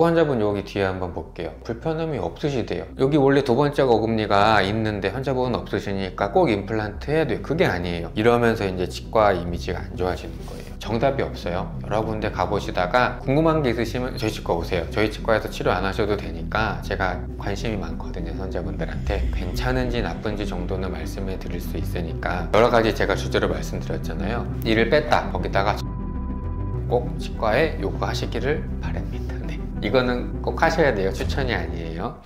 환자분 여기 뒤에 한번 볼게요. 불편함이 없으시대요. 여기 원래 두 번째 어금니가 있는데 환자분은 없으시니까 꼭 임플란트 해야 돼요. 그게 아니에요. 이러면서 이제 치과 이미지가 안 좋아지는 거예요. 정답이 없어요. 여러 군데 가보시다가 궁금한 게 있으시면 저희 치과 오세요. 저희 치과에서 치료 안 하셔도 되니까 제가 관심이 많거든요. 환자분들한테 괜찮은지 나쁜지 정도는 말씀해 드릴 수 있으니까. 여러 가지 제가 주제로 말씀드렸잖아요. 이를 뺐다 거기다가 꼭 치과에 요구하시기를 바랍니다. 네. 이거는 꼭 하셔야 돼요. 추천이 아니에요.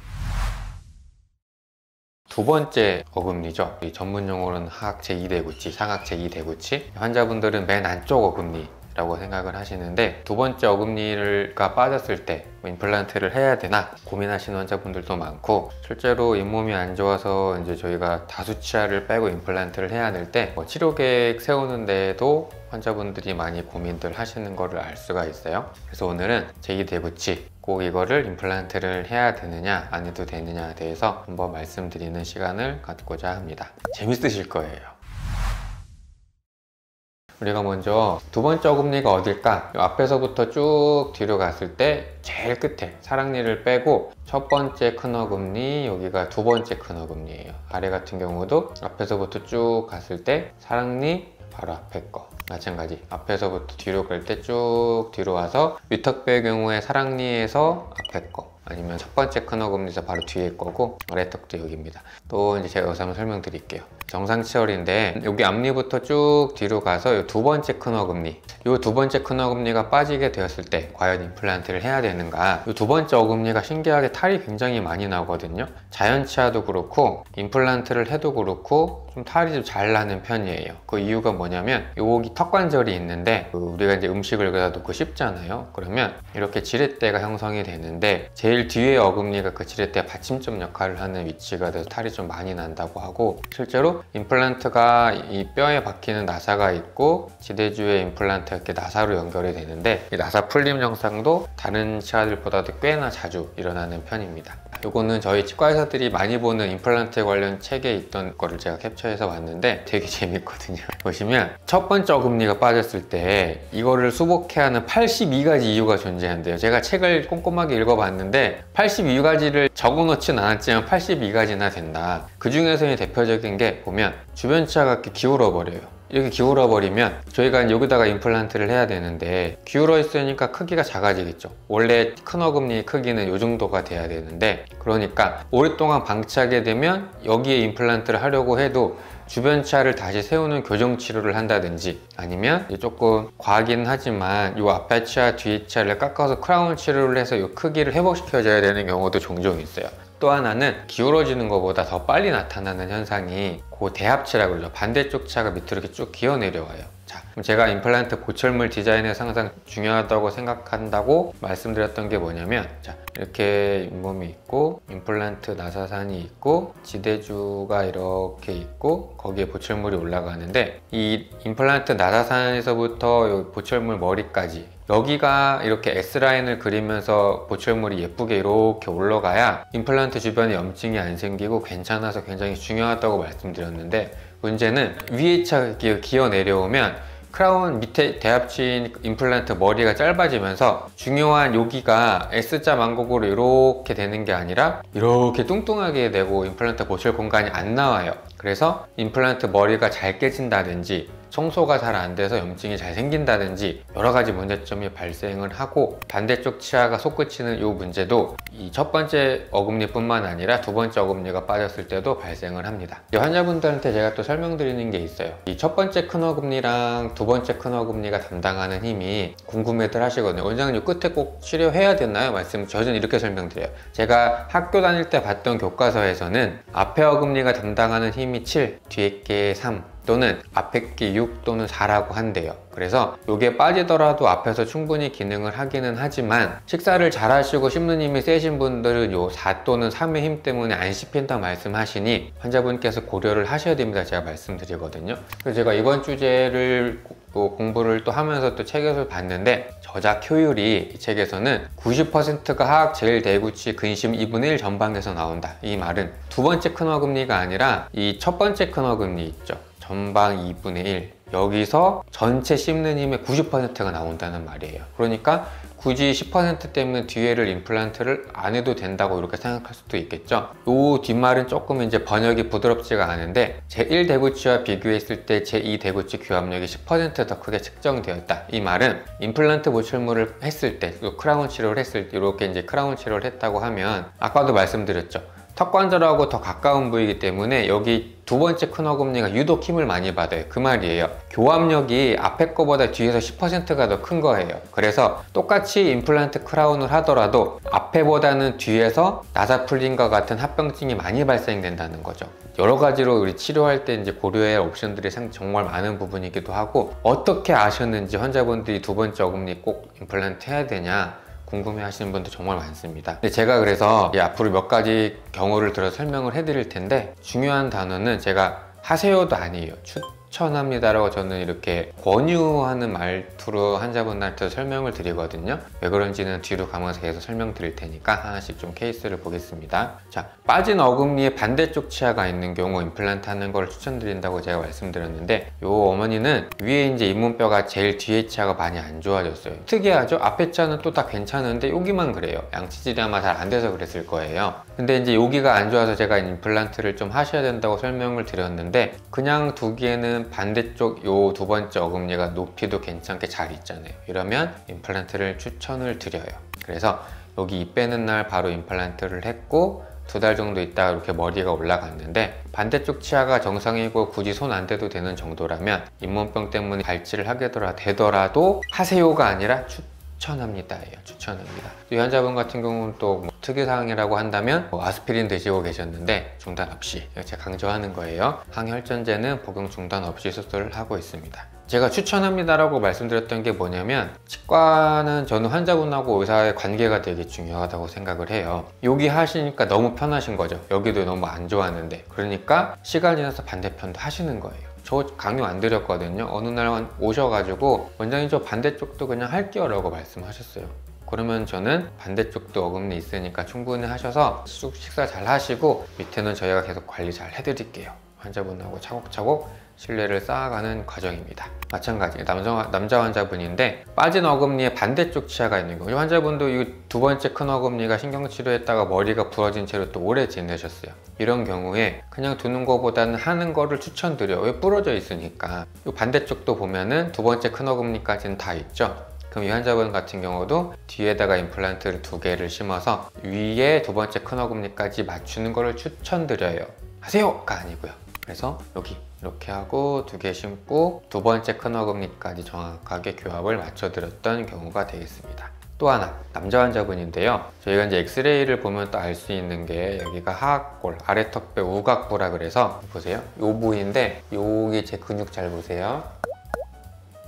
두 번째 어금니죠. 전문 용어로는 하악 제2대구치, 상악 제2대구치. 환자분들은 맨 안쪽 어금니 라고 생각을 하시는데, 두 번째 어금니가 빠졌을 때 임플란트를 해야 되나 고민하시는 환자분들도 많고, 실제로 잇몸이 안 좋아서 이제 저희가 다수치아를 빼고 임플란트를 해야 될 때 치료 계획 세우는데도 환자분들이 많이 고민들 하시는 거를 알 수가 있어요. 그래서 오늘은 제2대구치 꼭 이거를 임플란트를 해야 되느냐 안 해도 되느냐에 대해서 한번 말씀드리는 시간을 갖고자 합니다. 재밌으실 거예요. 우리가 먼저 두 번째 어금니가 어딜까? 앞에서부터 쭉 뒤로 갔을 때 제일 끝에 사랑니를 빼고 첫 번째 큰 어금니, 여기가 두 번째 큰 어금니예요. 아래 같은 경우도 앞에서부터 쭉 갔을 때 사랑니 바로 앞에 거 마찬가지. 앞에서부터 뒤로 갈 때 쭉 뒤로 와서 위턱뼈의 경우에 사랑니에서 앞에 거, 아니면 첫 번째 큰 어금니에서 바로 뒤에 거고, 아래턱도 여기입니다. 또 이제 제가 여기서 한번 설명드릴게요. 정상치열인데 여기 앞니부터 쭉 뒤로 가서 이 두 번째 큰 어금니, 이 두 번째 큰 어금니가 빠지게 되었을 때 과연 임플란트를 해야 되는가? 이 두 번째 어금니가 신기하게 탈이 굉장히 많이 나거든요. 자연치아도 그렇고 임플란트를 해도 그렇고 좀 탈이 좀 잘 나는 편이에요. 그 이유가 뭐냐면 여기 턱관절이 있는데 우리가 이제 음식을 여기다 놓고 씹잖아요. 그러면 이렇게 지렛대가 형성이 되는데 제일 뒤에 어금니가 그 지렛대 받침점 역할을 하는 위치가 돼서 탈이 좀 많이 난다고 하고, 실제로 임플란트가 이 뼈에 박히는 나사가 있고 지대주에 임플란트가 이렇게 나사로 연결이 되는데, 이 나사 풀림 현상도 다른 치아들보다도 꽤나 자주 일어나는 편입니다. 이거는 저희 치과 의사들이 많이 보는 임플란트 관련 책에 있던 거를 제가 캡처해서 왔는데 되게 재밌거든요. 보시면 첫 번째 어금니가 빠졌을 때 이거를 수복해야 하는 82가지 이유가 존재한대요. 제가 책을 꼼꼼하게 읽어봤는데 82가지를 적어놓진 않았지만 82가지나 된다. 그 중에서 대표적인 게 보면 주변 치아가 이렇게 기울어 버려요. 이렇게 기울어 버리면 저희가 여기다가 임플란트를 해야 되는데 기울어 있으니까 크기가 작아지겠죠. 원래 큰 어금니 크기는 이 정도가 돼야 되는데, 그러니까 오랫동안 방치하게 되면 여기에 임플란트를 하려고 해도 주변 치아를 다시 세우는 교정 치료를 한다든지, 아니면 조금 과하긴 하지만 이 앞에 치아 뒤에 치아를 깎아서 크라운 치료를 해서 이 크기를 회복시켜줘야 되는 경우도 종종 있어요. 또 하나는 기울어지는 것보다 더 빨리 나타나는 현상이 그 대합치라고 그러죠. 반대쪽 치아가 밑으로 이렇게 쭉 기어 내려와요. 자, 그럼 제가 임플란트 보철물 디자인에서 항상 중요하다고 생각한다고 말씀드렸던 게 뭐냐면, 자, 이렇게 잇몸이 있고 임플란트 나사산이 있고 지대주가 이렇게 있고 거기에 보철물이 올라가는데, 이 임플란트 나사산에서부터 여기 보철물 머리까지 여기가 이렇게 S라인을 그리면서 보철물이 예쁘게 이렇게 올라가야 임플란트 주변에 염증이 안 생기고 괜찮아서 굉장히 중요하다고 말씀드렸는데, 문제는 위에 차가 기어 내려오면 크라운 밑에 대합치인 임플란트 머리가 짧아지면서 중요한 여기가 S자 망곡으로 이렇게 되는 게 아니라 이렇게 뚱뚱하게 되고 임플란트 보철 공간이 안 나와요. 그래서 임플란트 머리가 잘 깨진다든지 청소가 잘 안 돼서 염증이 잘 생긴다든지 여러 가지 문제점이 발생을 하고, 반대쪽 치아가 솟구치는 이 문제도 이 첫 번째 어금니뿐만 아니라 두 번째 어금니가 빠졌을 때도 발생을 합니다. 이 환자분들한테 제가 또 설명드리는 게 있어요. 이 첫 번째 큰 어금니랑 두 번째 큰 어금니가 담당하는 힘이 궁금해들 하시거든요. 원장님 이 끝에 꼭 치료해야 되나요? 말씀 저는 이렇게 설명드려요. 제가 학교 다닐 때 봤던 교과서에서는 앞에 어금니가 담당하는 힘이 7, 뒤에 게 3 또는 앞에 게 6 또는 4라고 한대요. 그래서 이게 빠지더라도 앞에서 충분히 기능을 하기는 하지만 식사를 잘 하시고 씹는 힘이 세신 분들은 요 4 또는 3의 힘 때문에 안 씹힌다 말씀하시니 환자분께서 고려를 하셔야 됩니다. 제가 말씀드리거든요. 그래서 제가 이번 주제를 공부를 또 하면서 또 책에서 봤는데, 저작 효율이 이 책에서는 90%가 하악 제일 대구치 근심 2분의 1 전방에서 나온다. 이 말은 두 번째 큰 어금니가 아니라 이 첫 번째 큰 어금니 있죠. 전방 2분의 1, 여기서 전체 씹는 힘의 90%가 나온다는 말이에요. 그러니까 굳이 10% 때문에 뒤에를 임플란트를 안 해도 된다고 이렇게 생각할 수도 있겠죠. 이 뒷말은 조금 이제 번역이 부드럽지가 않은데 제1 대구치와 비교했을 때 제2 대구치 교합력이 10% 더 크게 측정되었다. 이 말은 임플란트 보철물을 했을 때, 크라운 치료를 했을 때, 이렇게 이제 크라운 치료를 했다고 하면 아까도 말씀드렸죠. 턱관절하고 더 가까운 부위이기 때문에 여기 두 번째 큰 어금니가 유독 힘을 많이 받아요. 그 말이에요. 교합력이 앞에 거보다 뒤에서 10%가 더 큰 거예요. 그래서 똑같이 임플란트 크라운을 하더라도 앞에보다는 뒤에서 나사풀림과 같은 합병증이 많이 발생된다는 거죠. 여러 가지로 우리 치료할 때 이제 고려해야 할 옵션들이 정말 많은 부분이기도 하고, 어떻게 아셨는지 환자분들이 두 번째 어금니 꼭 임플란트 해야 되냐 궁금해 하시는 분도 정말 많습니다. 근데 제가 그래서 앞으로 몇 가지 경우를 들어서 설명을 해드릴 텐데, 중요한 단어는 제가 하세요도 아니에요. 추천합니다라고 저는 이렇게 권유하는 말투로 환자분한테 설명을 드리거든요. 왜 그런지는 뒤로 가면서 계속 설명드릴 테니까 하나씩 좀 케이스를 보겠습니다. 자, 빠진 어금니에 반대쪽 치아가 있는 경우 임플란트 하는 걸 추천드린다고 제가 말씀드렸는데, 요 어머니는 위에 이제 잇몸뼈가 제일 뒤에 치아가 많이 안 좋아졌어요. 특이하죠? 앞에 치아는 또 다 괜찮은데 여기만 그래요. 양치질이 아마 잘 안 돼서 그랬을 거예요. 근데 이제 여기가 안 좋아서 제가 임플란트를 좀 하셔야 된다고 설명을 드렸는데, 그냥 두기에는 반대쪽 요 두 번째 어금니가 높이도 괜찮게 잘 있잖아요. 이러면 임플란트를 추천을 드려요. 그래서 여기 이 빼는 날 바로 임플란트를 했고, 2달 정도 있다가 이렇게 머리가 올라갔는데, 반대쪽 치아가 정상이고 굳이 손 안 대도 되는 정도라면 잇몸병 때문에 발치를 하게 되더라도 하세요가 아니라 추천합니다. 추천합니다. 이 환자분 같은 경우는 또 특이사항이라고 한다면 아스피린 드시고 계셨는데 중단 없이, 제가 강조하는 거예요. 항혈전제는 복용 중단 없이 수술을 하고 있습니다. 제가 추천합니다라고 말씀드렸던 게 뭐냐면, 치과는 저는 환자분하고 의사의 관계가 되게 중요하다고 생각을 해요. 여기 하시니까 너무 편하신 거죠. 여기도 너무 안 좋았는데, 그러니까 시간이 지나서 반대편도 하시는 거예요. 저 강요 안 드렸거든요. 어느 날 오셔가지고 원장님 저 반대쪽도 그냥 할게요 라고 말씀하셨어요. 그러면 저는 반대쪽도 어금니 있으니까 충분히 하셔서 식사 잘 하시고 밑에는 저희가 계속 관리 잘 해드릴게요. 환자분하고 차곡차곡 신뢰를 쌓아가는 과정입니다. 마찬가지 남자 환자분인데 빠진 어금니에 반대쪽 치아가 있는 거예요. 이 환자분도 이 두 번째 큰 어금니가 신경치료했다가 머리가 부러진 채로 또 오래 지내셨어요. 이런 경우에 그냥 두는 것보다는 하는 거를 추천드려요. 왜? 부러져 있으니까. 이 반대쪽도 보면은 두 번째 큰 어금니까지는 다 있죠. 그럼 이 환자분 같은 경우도 뒤에다가 임플란트를 2개를 심어서 위에 두 번째 큰 어금니까지 맞추는 거를 추천드려요. 하세요가 아니고요. 그래서 여기 이렇게 하고 2개 심고 두 번째 큰 어금니까지 정확하게 교합을 맞춰드렸던 경우가 되겠습니다. 또 하나, 남자 환자분인데요. 저희가 이제 엑스레이를 보면 또 알 수 있는 게 여기가 하악골, 아래턱뼈 우각부라 그래서 보세요. 이 부위인데 여기 제 근육 잘 보세요.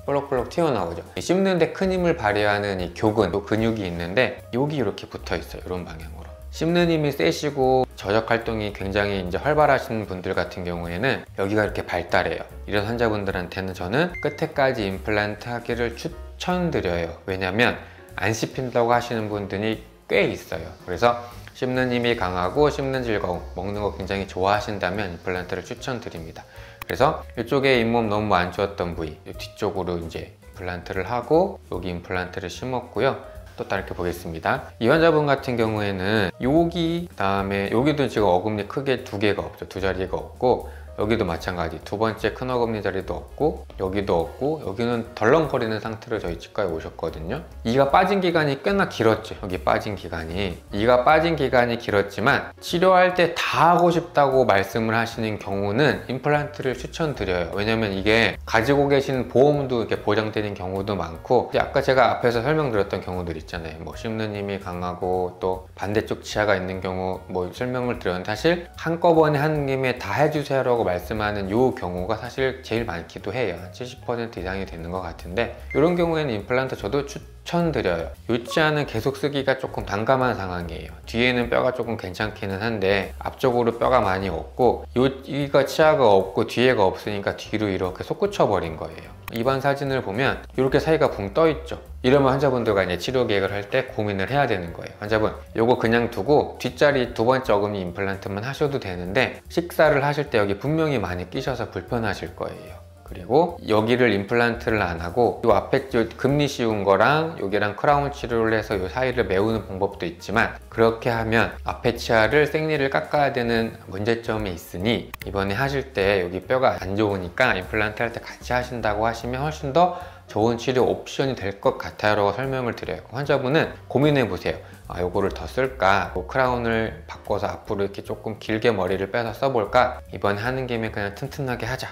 볼록볼록 튀어나오죠. 씹는데 큰 힘을 발휘하는 이 교근, 또 근육이 있는데 여기 이렇게 붙어 있어요. 이런 방향으로. 씹는 힘이 세시고 저적 활동이 굉장히 이제 활발하신 분들 같은 경우에는 여기가 이렇게 발달해요. 이런 환자분들한테는 저는 끝에까지 임플란트 하기를 추천드려요. 왜냐면 안 씹힌다고 하시는 분들이 꽤 있어요. 그래서 씹는 힘이 강하고 씹는 즐거움, 먹는 거 굉장히 좋아하신다면 임플란트를 추천드립니다. 그래서 이쪽에 잇몸 너무 안 좋았던 부위, 뒤쪽으로 이제 임플란트를 하고 여기 임플란트를 심었고요. 또 다르게 보겠습니다. 이 환자분 같은 경우에는 여기, 그다음에 여기도 지금 어금니 크게 2개가 없죠. 2자리가 없고, 여기도 마찬가지 두 번째 큰 어금니 자리도 없고, 여기도 없고, 여기는 덜렁거리는 상태로 저희 치과에 오셨거든요. 이가 빠진 기간이 꽤나 길었죠. 여기 빠진 기간이. 이가 빠진 기간이 길었지만 치료할 때 다 하고 싶다고 말씀을 하시는 경우는 임플란트를 추천드려요. 왜냐면 이게 가지고 계신 보험도 이렇게 보장되는 경우도 많고, 아까 제가 앞에서 설명드렸던 경우들 있잖아요. 뭐 씹는 힘이 강하고 또 반대쪽 치아가 있는 경우 뭐 설명을 드렸는데, 사실 한꺼번에 한 김에 다 해주세요라고 말씀하는 이 경우가 사실 제일 많기도 해요. 70% 이상이 되는 것 같은데, 이런 경우에는 임플란트 저도 추천드려요. 이 치아는 계속 쓰기가 조금 난감한 상황이에요. 뒤에는 뼈가 조금 괜찮기는 한데 앞쪽으로 뼈가 많이 없고, 여기가 치아가 없고 뒤에가 없으니까 뒤로 이렇게 솟구쳐 버린 거예요. 입안 사진을 보면 이렇게 사이가 붕 떠 있죠. 이러면 환자분들과 이제 치료 계획을 할 때 고민을 해야 되는 거예요. 환자분, 요거 그냥 두고 뒷자리 두 번째 어금니 임플란트만 하셔도 되는데 식사를 하실 때 여기 분명히 많이 끼셔서 불편하실 거예요. 그리고 여기를 임플란트를 안 하고 이 앞에 금리 씌운 거랑 여기랑 크라운 치료를 해서 이 사이를 메우는 방법도 있지만, 그렇게 하면 앞에 치아를 생리를 깎아야 되는 문제점이 있으니 이번에 하실 때 여기 뼈가 안 좋으니까 임플란트 할 때 같이 하신다고 하시면 훨씬 더 좋은 치료 옵션이 될 것 같아요 라고 설명을 드려요. 환자분은 고민해 보세요. 요거를 더 쓸까? 크라운을 바꿔서 앞으로 이렇게 조금 길게 머리를 빼서 써볼까? 이번에 하는 김에 그냥 튼튼하게 하자.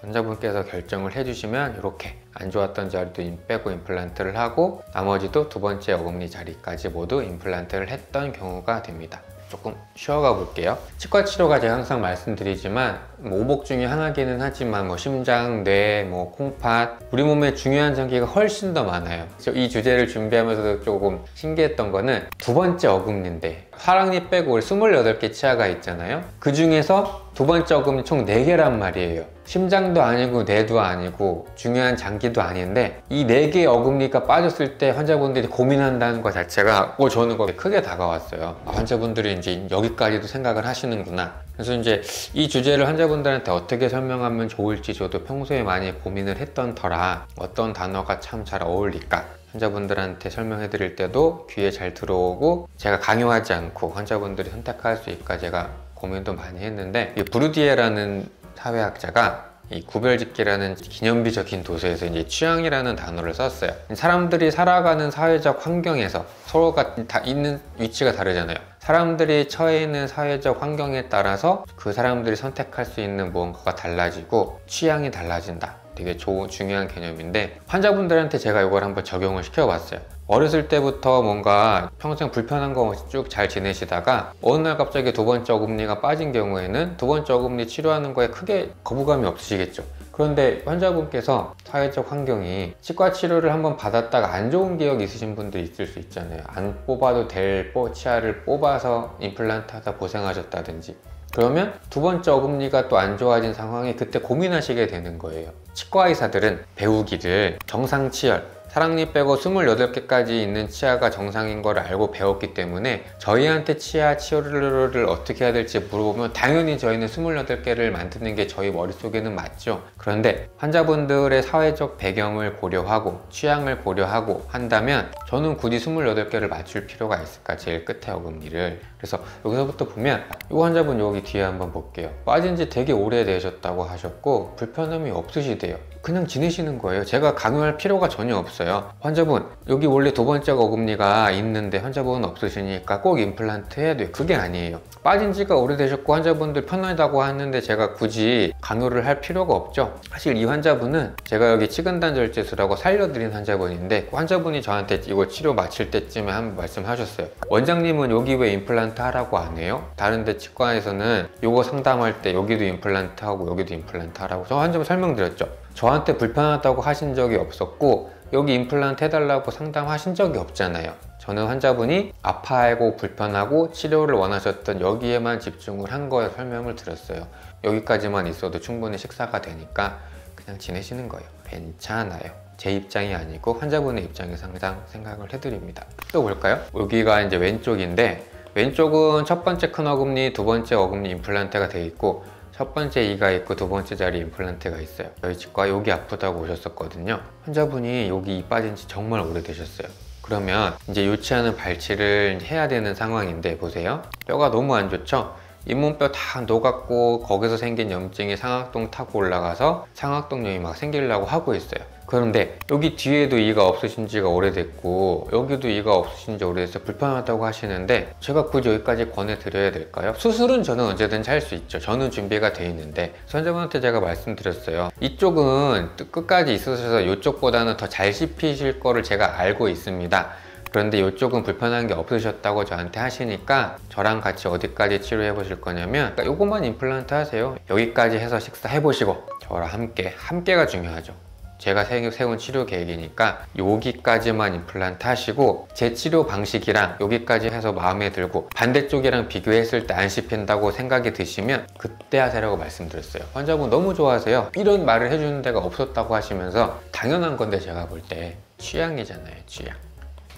환자분께서 결정을 해주시면 이렇게 안 좋았던 자리도 빼고 임플란트를 하고, 나머지도 두 번째 어금니 자리까지 모두 임플란트를 했던 경우가 됩니다. 조금 쉬어가 볼게요. 치과 치료가 제가 항상 말씀드리지만 오복 중에 하나기는 하지만 심장, 뇌, 콩팥, 우리 몸에 중요한 장기가 훨씬 더 많아요. 이 주제를 준비하면서도 조금 신기했던 거는 두 번째 어금니인데 사랑니 빼고 우리 28개 치아가 있잖아요. 그 중에서 두 번째 어금니 총 4개란 말이에요. 심장도 아니고 뇌도 아니고 중요한 장기도 아닌데 이 4개의 어금니가 빠졌을 때 환자분들이 고민한다는 것 자체가 저는 크게 다가왔어요. 환자분들이 이제 여기까지도 생각을 하시는구나. 그래서 이제 이 주제를 환자분들한테 어떻게 설명하면 좋을지 저도 평소에 많이 고민을 했던 터라 어떤 단어가 참 잘 어울릴까 환자분들한테 설명해 드릴 때도 귀에 잘 들어오고 제가 강요하지 않고 환자분들이 선택할 수 있을까 제가 고민도 많이 했는데, 이 브루디에라는 사회학자가 이 구별짓기라는 기념비적인 도서에서 이제 취향이라는 단어를 썼어요. 사람들이 살아가는 사회적 환경에서 서로가 다 있는 위치가 다르잖아요. 사람들이 처해 있는 사회적 환경에 따라서 그 사람들이 선택할 수 있는 무언가가 달라지고 취향이 달라진다. 되게 중요한 개념인데 환자분들한테 제가 이걸 한번 적용을 시켜봤어요. 어렸을 때부터 뭔가 평생 불편한 거 없이 쭉 잘 지내시다가 어느 날 갑자기 두 번째 어금니가 빠진 경우에는 두 번째 어금니 치료하는 거에 크게 거부감이 없으시겠죠. 그런데 환자분께서 사회적 환경이 치과 치료를 한번 받았다가 안 좋은 기억이 있으신 분들이 있을 수 있잖아요. 안 뽑아도 될 치아를 뽑아서 임플란트 하다 고생하셨다든지, 그러면 두 번째 어금니가 또 안 좋아진 상황에 그때 고민하시게 되는 거예요. 치과 의사들은 배우기를 정상치열, 사랑니 빼고 28개까지 있는 치아가 정상인 걸 알고 배웠기 때문에 저희한테 치아 치료를 어떻게 해야 될지 물어보면 당연히 저희는 28개를 만드는 게 저희 머릿속에는 맞죠. 그런데 환자분들의 사회적 배경을 고려하고 취향을 고려하고 한다면 저는 굳이 28개를 맞출 필요가 있을까? 제일 끝에 어금니를. 그래서 여기서부터 보면 이 환자분 여기 뒤에 한번 볼게요. 빠진 지 되게 오래되셨다고 하셨고 불편함이 없으시대요. 그냥 지내시는 거예요. 제가 강요할 필요가 전혀 없어요. 환자분 여기 원래 두 번째 어금니가 있는데 환자분은 없으시니까 꼭 임플란트 해야 돼요. 그게 아니에요. 빠진 지가 오래되셨고 환자분들 편하다고 하는데 제가 굳이 강요를 할 필요가 없죠. 사실 이 환자분은 제가 여기 치근단절제술하고 살려드린 환자분인데 환자분이 저한테 이거 치료 마칠 때쯤에 한번 말씀하셨어요. 원장님은 여기 왜 임플란트 하라고 안 해요? 다른 데 치과에서는 이거 상담할 때 여기도 임플란트 하고 여기도 임플란트 하라고 저 환자분 설명드렸죠. 저한테 불편하다고 하신 적이 없었고 여기 임플란트 해달라고 상담하신 적이 없잖아요. 저는 환자분이 아파하고 불편하고 치료를 원하셨던 여기에만 집중을 한 거에 설명을 드렸어요. 여기까지만 있어도 충분히 식사가 되니까 그냥 지내시는 거예요. 괜찮아요. 제 입장이 아니고 환자분의 입장에서 항상 생각을 해드립니다. 또 볼까요? 여기가 이제 왼쪽인데 왼쪽은 첫 번째 큰 어금니, 두 번째 어금니 임플란트가 되어 있고 첫 번째 이가 있고 두 번째 자리 임플란트가 있어요. 저희 치과 여기 아프다고 오셨었거든요. 환자분이 여기 이 빠진 지 정말 오래되셨어요. 그러면 이제 유치하는 발치를 해야 되는 상황인데 보세요. 뼈가 너무 안 좋죠? 잇몸뼈 다 녹았고 거기서 생긴 염증이 상악동 타고 올라가서 상악동염이 막 생기려고 하고 있어요. 그런데 여기 뒤에도 이가 없으신 지가 오래됐고 여기도 이가 없으신 지 오래돼서 불편하다고 하시는데 제가 굳이 여기까지 권해드려야 될까요? 수술은 저는 언제든지 할 수 있죠. 저는 준비가 돼 있는데 환자분한테 제가 말씀드렸어요. 이쪽은 끝까지 있으셔서 이쪽보다는 더 잘 씹히실 거를 제가 알고 있습니다. 그런데 이쪽은 불편한 게 없으셨다고 저한테 하시니까 저랑 같이 어디까지 치료해 보실 거냐면 요것만 임플란트 하세요. 여기까지 해서 식사해 보시고 저랑 함께가 중요하죠. 제가 세운 치료 계획이니까 여기까지만 임플란트 하시고 제 치료 방식이랑 여기까지 해서 마음에 들고 반대쪽이랑 비교했을 때 안 씹힌다고 생각이 드시면 그때 하세요라고 말씀드렸어요. 환자분 너무 좋아하세요. 이런 말을 해주는 데가 없었다고 하시면서 당연한 건데 제가 볼 때 취향이잖아요. 취향.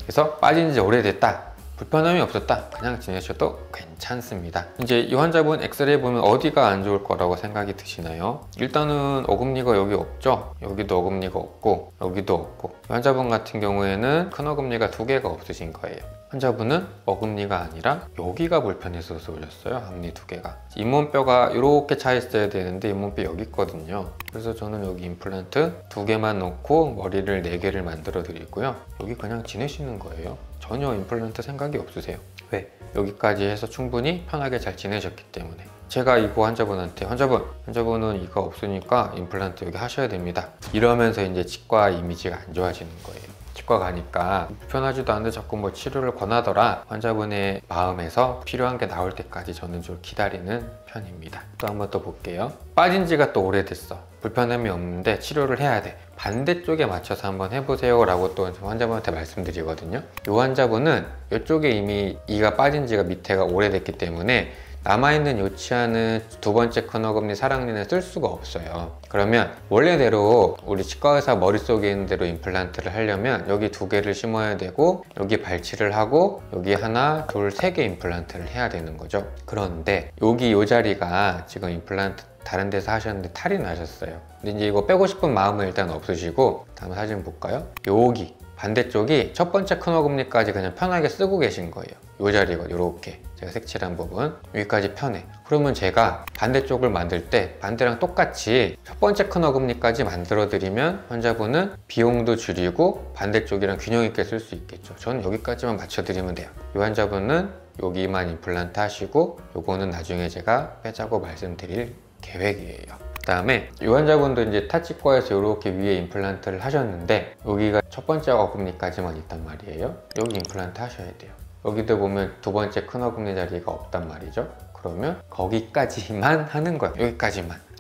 그래서 빠진 지 오래됐다. 불편함이 없었다, 그냥 지내셔도 괜찮습니다. 이제 이 환자분 엑스레이 보면 어디가 안 좋을 거라고 생각이 드시나요? 일단은 어금니가 여기 없죠. 여기도 어금니가 없고 여기도 없고, 이 환자분 같은 경우에는 큰 어금니가 2개가 없으신 거예요. 환자분은 어금니가 아니라 여기가 불편해서 오셨어요. 앞니 2개가. 잇몸뼈가 이렇게 차 있어야 되는데 잇몸뼈 여기 있거든요. 그래서 저는 여기 임플란트 2개만 넣고 머리를 4개를 만들어 드리고요. 여기 그냥 지내시는 거예요. 전혀 임플란트 생각이 없으세요. 왜? 여기까지 해서 충분히 편하게 잘 지내셨기 때문에. 제가 이거 환자분한테 환자분은 이가 없으니까 임플란트 여기 하셔야 됩니다, 이러면서 이제 치과 이미지가 안 좋아지는 거예요. 치과 가니까 불편하지도 않은데 자꾸 뭐 치료를 권하더라. 환자분의 마음에서 필요한 게 나올 때까지 저는 좀 기다리는 편입니다. 또 한번 또 볼게요. 빠진 지가 또 오래됐어. 불편함이 없는데 치료를 해야 돼. 반대쪽에 맞춰서 한번 해보세요 라고 또 환자분한테 말씀드리거든요. 이 환자분은 이쪽에 이미 이가 빠진 지가 밑에가 오래됐기 때문에 남아있는 요치하는 2번째 큰 어금니 사랑니는 쓸 수가 없어요. 그러면 원래대로 우리 치과의사 머릿속에 있는 대로 임플란트를 하려면 여기 2개를 심어야 되고 여기 발치를 하고 여기 하나, 둘, 3개 임플란트를 해야 되는 거죠. 그런데 여기 이 자리가 지금 임플란트 다른 데서 하셨는데 탈이 나셨어요. 근데 이제 이거 빼고 싶은 마음은 일단 없으시고, 다음 사진 볼까요? 여기 반대쪽이 첫 번째 큰 어금니까지 그냥 편하게 쓰고 계신 거예요. 이 자리가 이렇게 제가 색칠한 부분 여기까지 편해. 그러면 제가 반대쪽을 만들 때 반대랑 똑같이 첫 번째 큰 어금니까지 만들어 드리면 환자분은 비용도 줄이고 반대쪽이랑 균형 있게 쓸 수 있겠죠. 저는 여기까지만 맞춰 드리면 돼요. 이 환자분은 여기만 임플란트 하시고 요거는 나중에 제가 빼자고 말씀드릴 계획이에요. 그 다음에 이 환자분도 이제 타치과에서 이렇게 위에 임플란트를 하셨는데 여기가 첫 번째 어금니까지만 있단 말이에요. 여기 임플란트 하셔야 돼요. 여기도 보면 2번째 큰 어금니 자리가 없단 말이죠. 그러면 거기까지만 하는 거예요.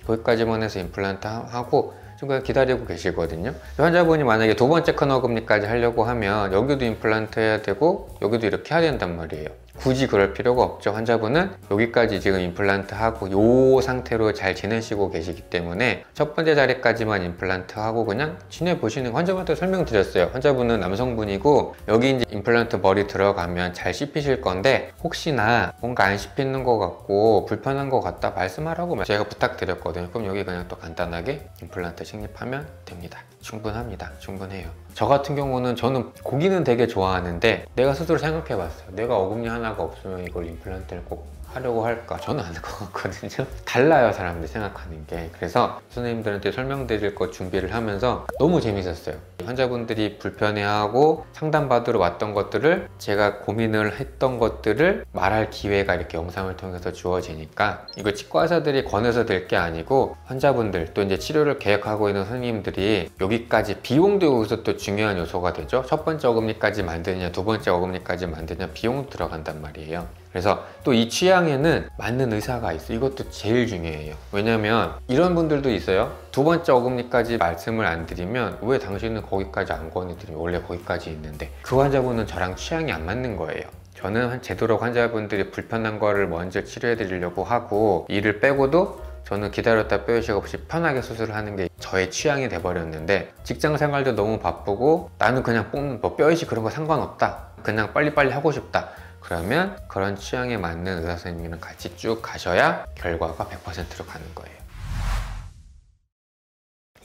거기까지만 해서 임플란트 하고 지금 기다리고 계시거든요. 환자분이 만약에 2번째 큰 어금니까지 하려고 하면 여기도 임플란트 해야 되고 여기도 이렇게 해야 된단 말이에요. 굳이 그럴 필요가 없죠. 환자분은 여기까지 지금 임플란트 하고 이 상태로 잘 지내시고 계시기 때문에 첫 번째 자리까지만 임플란트 하고 그냥 지내보시는 거. 환자분한테 설명드렸어요. 환자분은 남성분이고 여기 이제 임플란트 머리 들어가면 잘 씹히실 건데 혹시나 뭔가 안 씹히는 것 같고 불편한 것 같다 말씀하라고 제가 부탁드렸거든요. 그럼 여기 그냥 또 간단하게 임플란트 식립하면 됩니다. 충분합니다. 충분해요. 저 같은 경우는 저는 고기는 되게 좋아하는데 내가 스스로 생각해 봤어요. 내가 어금니 하나가 없으면 이걸 임플란트를 꼭 하려고 할까? 저는 안 할 것 같거든요. 달라요, 사람들이 생각하는 게. 그래서 선생님들한테 설명드릴 거 준비를 하면서 너무 재밌었어요. 환자분들이 불편해하고 상담받으러 왔던 것들을 제가 고민을 했던 것들을 말할 기회가 이렇게 영상을 통해서 주어지니까 이거 치과 의사들이 권해서 될 게 아니고 환자분들 또 이제 치료를 계획하고 있는 선생님들이 여기까지 비용도 여기서 또 중요한 요소가 되죠. 첫 번째 어금니까지 만드느냐 2번째 어금니까지 만드느냐 비용도 들어간단 말이에요. 그래서 또 이 취향에는 맞는 의사가 있어요. 이것도 제일 중요해요. 왜냐면 이런 분들도 있어요. 2번째 어금니까지 말씀을 안 드리면 왜 당신은 거기까지 안 권해드리면 원래 거기까지 있는데, 그 환자분은 저랑 취향이 안 맞는 거예요. 저는 제대로 환자분들이 불편한 거를 먼저 치료해 드리려고 하고 이를 빼고도 저는 기다렸다 빼쉬 없이 편하게 수술을 하는 게 저의 취향이 돼버렸는데, 직장 생활도 너무 바쁘고 나는 그냥 뭐 뼈이식 그런 거 상관없다, 그냥 빨리빨리 하고 싶다, 그러면 그런 취향에 맞는 의사 선생님이랑 같이 쭉 가셔야 결과가 100%로 가는 거예요.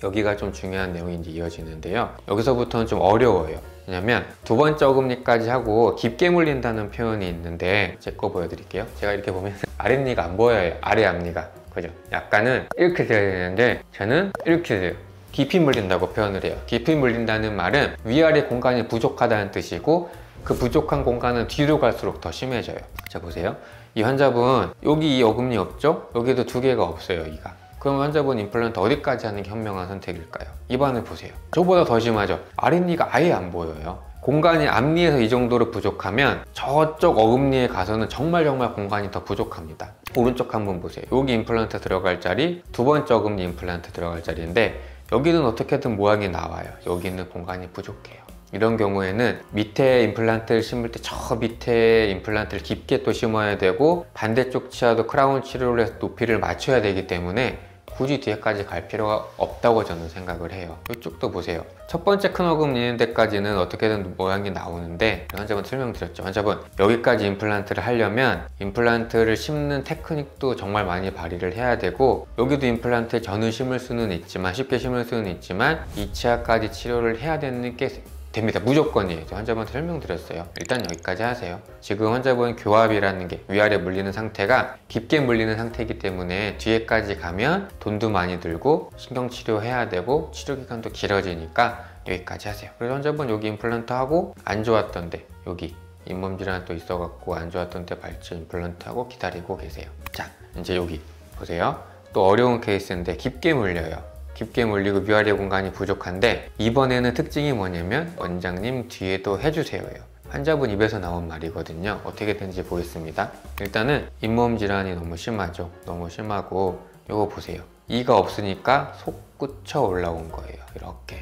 여기가 좀 중요한 내용이 이제 이어지는데요. 여기서부터는 좀 어려워요. 왜냐면 2번째 어금니까지 하고 깊게 물린다는 표현이 있는데 제 거 보여드릴게요. 제가 이렇게 보면 아랫니가 안 보여요. 아래 앞니가. 그죠? 약간은 이렇게 돼야 되는데 저는 이렇게 돼요. 깊이 물린다고 표현을 해요. 깊이 물린다는 말은 위아래 공간이 부족하다는 뜻이고 그 부족한 공간은 뒤로 갈수록 더 심해져요. 자, 보세요. 이 환자분 여기 이 어금니 없죠? 여기도 2개가 없어요, 이가. 그럼 환자분 임플란트 어디까지 하는 게 현명한 선택일까요? 입안을 보세요. 저보다 더 심하죠? 아랫니가 아예 안 보여요. 공간이 앞니에서 이 정도로 부족하면 저쪽 어금니에 가서는 정말 공간이 더 부족합니다. 오른쪽 한번 보세요. 여기 임플란트 들어갈 자리, 2번째 어금니 임플란트 들어갈 자리인데 여기는 어떻게든 모양이 나와요. 여기는 공간이 부족해요. 이런 경우에는 밑에 임플란트를 심을 때 저 밑에 임플란트를 깊게 또 심어야 되고 반대쪽 치아도 크라운 치료를 해서 높이를 맞춰야 되기 때문에 굳이 뒤에까지 갈 필요가 없다고 저는 생각을 해요. 이쪽도 보세요. 첫 번째 큰 어금 있는 데까지는 어떻게든 모양이 나오는데, 환자분 설명드렸죠. 환자분 여기까지 임플란트를 하려면 임플란트를 심는 테크닉도 정말 많이 발휘를 해야 되고, 여기도 임플란트 전후 심을 수는 있지만, 쉽게 심을 수는 있지만 2치아까지 치료를 해야 되는 게 됩니다. 무조건이에요. 환자분한테 설명드렸어요. 일단 여기까지 하세요. 지금 환자분 교합이라는 게 위아래 물리는 상태가 깊게 물리는 상태이기 때문에 뒤에까지 가면 돈도 많이 들고 신경치료 해야 되고 치료기간도 길어지니까 여기까지 하세요. 그래서 환자분 여기 임플란트 하고 안 좋았던 데, 여기 잇몸 질환 또 있어갖고 안 좋았던 데 발치 임플란트 하고 기다리고 계세요. 자, 이제 여기 보세요. 또 어려운 케이스인데 깊게 물려요. 깊게 물리고 위아래 공간이 부족한데, 이번에는 특징이 뭐냐면 원장님 뒤에도 해주세요예요. 환자분 입에서 나온 말이거든요. 어떻게 되는지 보겠습니다. 일단은 잇몸 질환이 너무 심하죠. 너무 심하고, 이거 보세요. 이가 없으니까 솟구쳐 올라온 거예요. 이렇게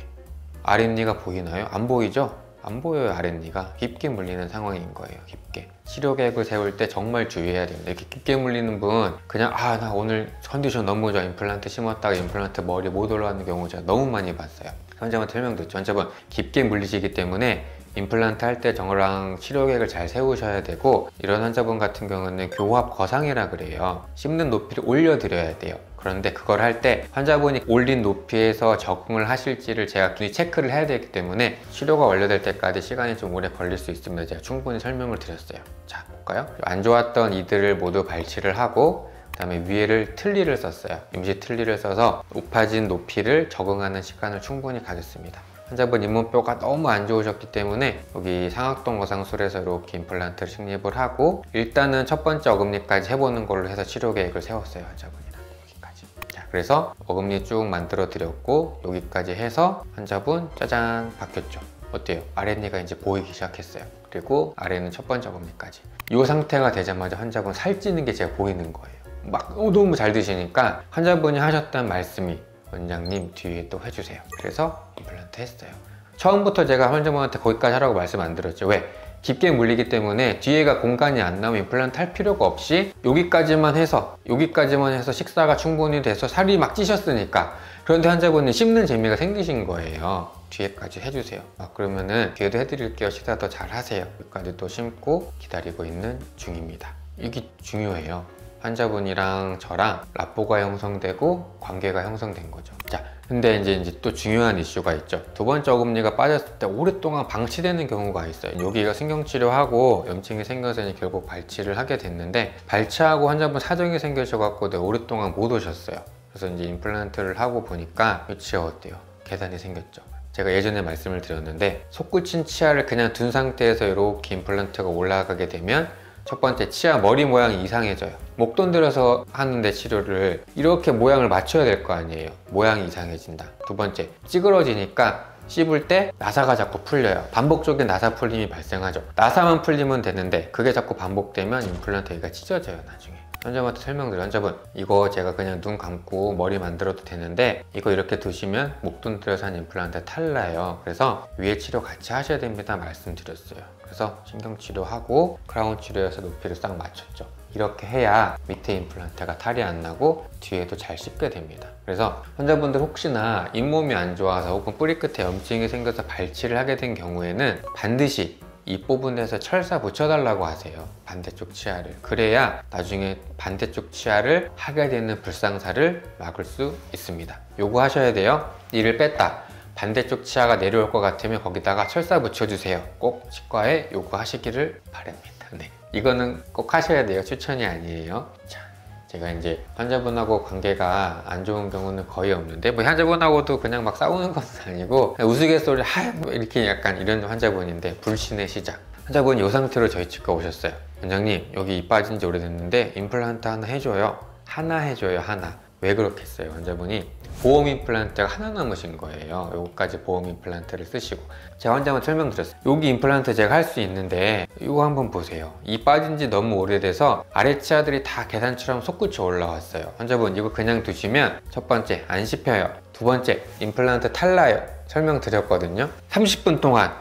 아랫니가 보이나요? 안 보이죠? 안 보여요. 아랫니가 깊게 물리는 상황인 거예요. 깊게. 치료 계획을 세울 때 정말 주의해야 됩니다. 이렇게 깊게 물리는 분 그냥 나 오늘 컨디션 너무 좋아, 임플란트 심었다가 임플란트 머리 못 올라가는 경우 제가 너무 많이 봤어요. 환자분한테 설명드렸죠. 환자분 깊게 물리시기 때문에 임플란트 할 때 저랑 치료 계획을 잘 세우셔야 되고, 이런 환자분 같은 경우는 교합 거상이라 그래요. 씹는 높이를 올려드려야 돼요. 그런데 그걸 할 때 환자분이 올린 높이에서 적응을 하실지를 제가 체크를 해야 되기 때문에 치료가 완료될 때까지 시간이 좀 오래 걸릴 수 있습니다. 제가 충분히 설명을 드렸어요. 자, 볼까요? 안 좋았던 이들을 모두 발치를 하고, 그 다음에 위에를 틀니를 썼어요. 임시 틀니를 써서 높아진 높이를 적응하는 시간을 충분히 가졌습니다. 환자분 잇몸뼈가 너무 안 좋으셨기 때문에 여기 상악동 거상술에서 이렇게 임플란트를 식립을 하고, 일단은 첫 번째 어금니까지 해보는 걸로 해서 치료 계획을 세웠어요. 환자분이랑 여기까지. 자, 그래서 어금니 쭉 만들어 드렸고, 여기까지 해서 환자분 짜잔 바뀌었죠. 어때요? 아랫니가 이제 보이기 시작했어요. 그리고 아래는 첫 번째 어금니까지. 이 상태가 되자마자 환자분 살찌는 게 제가 보이는 거예요. 막 너무 잘 드시니까 환자분이 하셨던 말씀이 원장님 뒤에 또 해주세요. 그래서 임플란트 했어요. 처음부터 제가 환자분한테 거기까지 하라고 말씀 안 드렸죠. 왜? 깊게 물리기 때문에 뒤에가 공간이 안 나오면 임플란트 할 필요가 없이 여기까지만 해서 식사가 충분히 돼서 살이 막 찌셨으니까. 그런데 환자분은 씹는 재미가 생기신 거예요. 뒤에까지 해주세요. 그러면은 뒤에도 해드릴게요. 식사 더 잘 하세요. 여기까지 또 심고 기다리고 있는 중입니다. 이게 중요해요. 환자분이랑 저랑 라포가 형성되고 관계가 형성된 거죠. 자, 근데 이제 또 중요한 이슈가 있죠. 두 번째 어금니가 빠졌을 때 오랫동안 방치되는 경우가 있어요. 여기가 신경치료하고 염증이 생겨서 결국 발치를 하게 됐는데, 발치하고 환자분 사정이 생겨셔갖고 오랫동안 못 오셨어요. 그래서 이제 임플란트를 하고 보니까 이 치아 어때요? 계단이 생겼죠. 제가 예전에 말씀을 드렸는데, 솟구친 치아를 그냥 둔 상태에서 이렇게 임플란트가 올라가게 되면 첫 번째, 치아 머리 모양이 이상해져요. 목돈 들여서 하는데 치료를 이렇게 모양을 맞춰야 될 거 아니에요. 모양이 이상해진다. 두 번째, 찌그러지니까 씹을 때 나사가 자꾸 풀려요. 반복적인 나사 풀림이 발생하죠. 나사만 풀리면 되는데 그게 자꾸 반복되면 임플란트 여기가 찢어져요. 나중에 환자분한테 설명드려요. 환자분, 이거 제가 그냥 눈 감고 머리 만들어도 되는데 이거 이렇게 두시면 목돈 들여서 한 임플란트 탈나요. 그래서 위에 치료 같이 하셔야 됩니다 말씀드렸어요. 그래서 신경치료하고 크라운 치료해서 높이를 싹 맞췄죠. 이렇게 해야 밑에 임플란트가 탈이 안 나고 뒤에도 잘 씹게 됩니다. 그래서 환자분들 혹시나 잇몸이 안 좋아서 혹은 뿌리 끝에 염증이 생겨서 발치를 하게 된 경우에는 반드시 이 뽑은 데서 철사 붙여달라고 하세요. 반대쪽 치아를. 그래야 나중에 반대쪽 치아를 하게 되는 불상사를 막을 수 있습니다. 요거 하셔야 돼요. 이를 뺐다, 반대쪽 치아가 내려올 것 같으면 거기다가 철사 붙여주세요. 꼭 치과에 요거 하시기를 바랍니다. 네, 이거는 꼭 하셔야 돼요. 추천이 아니에요. 자, 제가 이제 환자분하고 관계가 안 좋은 경우는 거의 없는데, 뭐 환자분하고도 그냥 막 싸우는 건 아니고 우스갯소리 뭐 이렇게 약간 이런 환자분인데, 불신의 시작. 환자분이 이 상태로 저희 치과 오셨어요. 원장님, 여기 이 빠진 지 오래됐는데 임플란트 하나 해줘요. 하나 해줘요. 하나. 왜 그렇겠어요? 환자분이 보험 임플란트가 하나 남으신 거예요. 요거까지 보험 임플란트를 쓰시고, 제가 환자분 설명드렸어요. 여기 임플란트 제가 할 수 있는데 이거 한번 보세요. 이 빠진 지 너무 오래돼서 아래 치아들이 다 계단처럼 솟구쳐 올라왔어요. 환자분, 이거 그냥 두시면 첫 번째, 안 씹혀요. 두 번째, 임플란트 탈나요. 설명드렸거든요. 30분 동안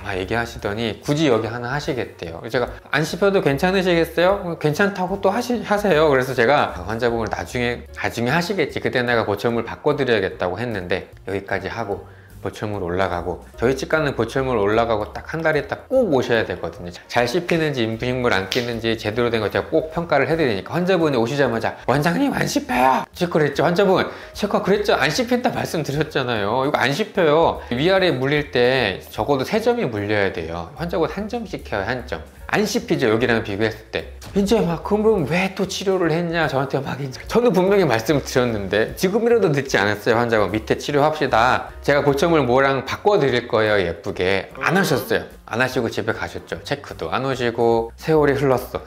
막 얘기하시더니 굳이 여기 하나 하시겠대요. 제가 안 씹혀도 괜찮으시겠어요? 괜찮다고 또 하세요. 그래서 제가 환자분을 나중에 하시겠지, 그때 내가 보철물 바꿔드려야겠다고 했는데 여기까지 하고 보철물 올라가고, 저희 치과는 보철물 올라가고 딱 한 달 있다 꼭 오셔야 되거든요. 잘 씹히는지 임플링물 안 끼는지 제대로 된 거 제가 꼭 평가를 해드리니까, 환자분이 오시자마자 원장님 안 씹혀요 제가 그랬죠. 환자분 제가 그랬죠, 안 씹힌다 말씀드렸잖아요. 이거 안 씹혀요. 위아래 물릴 때 적어도 3점이 물려야 돼요. 환자분 1점씩 켜요. 1점 안 씹히죠, 여기랑 비교했을 때. 이제 막 그럼 왜 또 치료를 했냐 저한테 막, 이제 저는 분명히 말씀드렸는데 지금이라도 늦지 않았어요. 환자분 밑에 치료합시다, 제가 보철물 뭐랑 바꿔드릴 거예요 예쁘게. 안 하셨어요. 안 하시고 집에 가셨죠. 체크도 안 오시고 세월이 흘렀어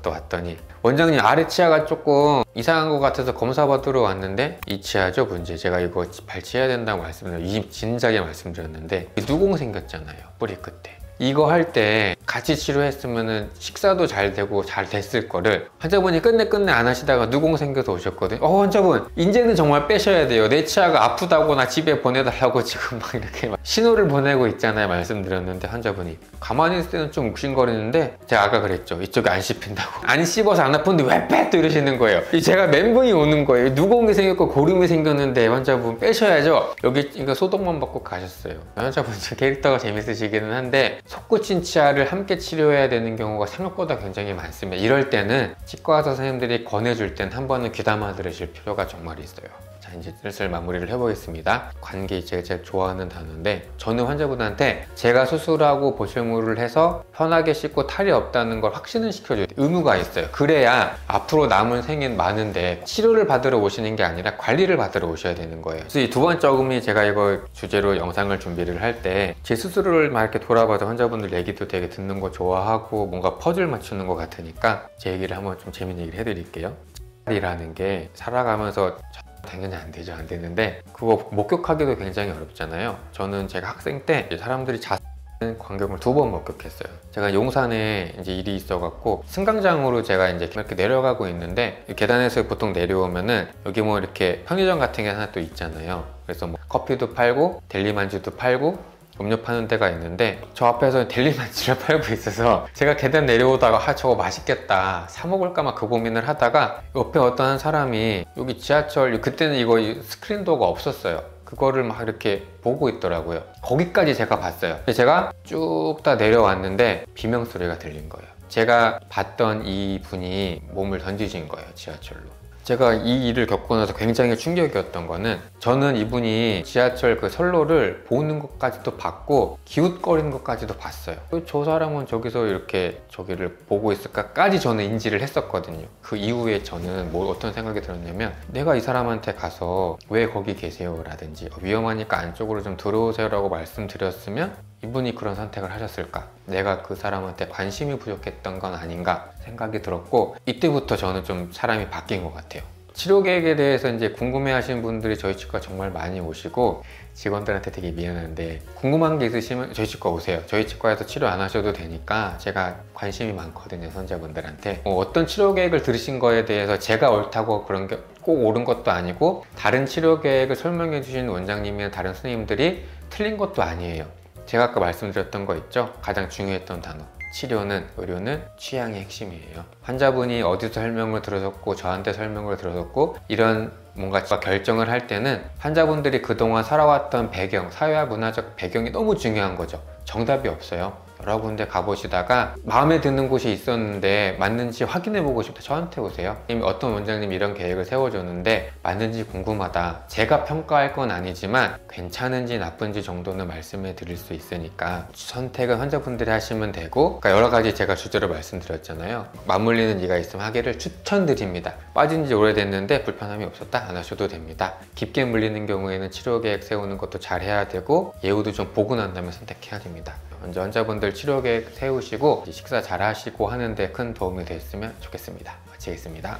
또 왔더니, 원장님 아래 치아가 조금 이상한 것 같아서 검사 받으러 왔는데 이 치아죠 문제. 제가 이거 발치해야 된다고 진작에 말씀드렸는데 누공 생겼잖아요, 뿌리 끝에. 이거 할 때 같이 치료했으면 식사도 잘 되고 잘 됐을 거를 환자분이 끝내 안 하시다가 누공 생겨서 오셨거든요. 환자분 이제는 정말 빼셔야 돼요. 내 치아가 아프다고 나 집에 보내달라고 지금 막 이렇게 막 신호를 보내고 있잖아요 말씀드렸는데, 환자분이 가만히 있을 때는 좀 욱신거리는데 제가 아까 그랬죠, 이쪽이 안 씹힌다고. 안 씹어서 안 아픈데 왜 빼? 또 이러시는 거예요. 제가 멘붕이 오는 거예요. 누공이 생겼고 고름이 생겼는데 환자분 빼셔야죠. 여기 이거 소독만 받고 가셨어요. 환자분 캐릭터가 재밌으시기는 한데 솟구친 치아를 함께 치료해야 되는 경우가 생각보다 굉장히 많습니다. 이럴 때는 치과 의사 선생님들이 권해줄 땐 한 번은 귀담아 들으실 필요가 정말 있어요. 자, 이제 슬슬 마무리를 해보겠습니다. 관계, 제가 제일 좋아하는 단어인데, 저는 환자분한테 제가 수술하고 보철물을 해서 편하게 씻고 탈이 없다는 걸 확신을 시켜줘야 돼요. 의무가 있어요. 그래야 앞으로 남은 생엔 많은데 치료를 받으러 오시는 게 아니라 관리를 받으러 오셔야 되는 거예요. 그래서 이 두 번째 어금니, 제가 이거 주제로 영상을 준비를 할 때 제 수술을 막 이렇게 돌아봐서 환자분들 얘기도 되게 듣는 거 좋아하고 뭔가 퍼즐 맞추는 것 같으니까 제 얘기를 한번 좀 재밌는 얘기를 해드릴게요. 이라는 게 살아가면서 당연히 안 되죠. 안 되는데 그거 목격하기도 굉장히 어렵잖아요. 저는 제가 학생 때 사람들이 자살하는 광경을 2번 목격했어요. 제가 용산에 이제 일이 있어갖고 승강장으로 제가 이제 이렇게 내려가고 있는데, 계단에서 보통 내려오면은 여기 뭐 이렇게 편의점 같은 게 하나 또 있잖아요. 그래서 뭐 커피도 팔고 델리만주도 팔고 음료 파는 데가 있는데, 저 앞에서 델리만주를 팔고 있어서 제가 계단 내려오다가 저거 맛있겠다 사 먹을까 막 그 고민을 하다가 옆에 어떤 한 사람이 여기 지하철, 그때는 이거 스크린도어가 없었어요. 그거를 막 이렇게 보고 있더라고요. 거기까지 제가 봤어요. 제가 쭉 다 내려왔는데 비명 소리가 들린 거예요. 제가 봤던 이 분이 몸을 던지신 거예요, 지하철로. 제가 이 일을 겪고 나서 굉장히 충격이었던 거는, 저는 이분이 지하철 그 선로를 보는 것까지도 봤고 기웃거리는 것까지도 봤어요. 저 사람은 저기서 이렇게 저기를 보고 있을까까지 저는 인지를 했었거든요. 그 이후에 저는 어떤 생각이 들었냐면, 내가 이 사람한테 가서 왜 거기 계세요 라든지 위험하니까 안쪽으로 좀 들어오세요 라고 말씀드렸으면 이분이 그런 선택을 하셨을까? 내가 그 사람한테 관심이 부족했던 건 아닌가 생각이 들었고, 이때부터 저는 좀 사람이 바뀐 것 같아요. 치료 계획에 대해서 이제 궁금해 하시는 분들이 저희 치과 정말 많이 오시고, 직원들한테 되게 미안한데 궁금한 게 있으시면 저희 치과 오세요. 저희 치과에서 치료 안 하셔도 되니까 제가 관심이 많거든요, 선자분들한테. 어떤 치료 계획을 들으신 거에 대해서 제가 옳다고 그런 게 꼭 옳은 것도 아니고, 다른 치료 계획을 설명해 주신 원장님이나 다른 선생님들이 틀린 것도 아니에요. 제가 아까 말씀드렸던 거 있죠? 가장 중요했던 단어. 치료는, 의료는 취향의 핵심이에요. 환자분이 어디서 설명을 들으셨고 저한테 설명을 들으셨고 이런 뭔가 결정을 할 때는 환자분들이 그동안 살아왔던 배경, 사회와 문화적 배경이 너무 중요한 거죠. 정답이 없어요. 여러 군데 가보시다가 마음에 드는 곳이 있었는데 맞는지 확인해 보고 싶다, 저한테 오세요. 이미 어떤 원장님이 이런 계획을 세워줬는데 맞는지 궁금하다. 제가 평가할 건 아니지만 괜찮은지 나쁜지 정도는 말씀해 드릴 수 있으니까 선택은 환자분들이 하시면 되고, 그러니까 여러 가지 제가 주제로 말씀드렸잖아요. 맞물리는 이가 있으면 하기를 추천드립니다. 빠진 지 오래됐는데 불편함이 없었다, 안 하셔도 됩니다. 깊게 물리는 경우에는 치료 계획 세우는 것도 잘 해야 되고 예후도 좀 보고 난 다음에 선택해야 됩니다. 먼저 환자분들 치료 계획 세우시고 식사 잘 하시고 하는데 큰 도움이 됐으면 좋겠습니다. 마치겠습니다.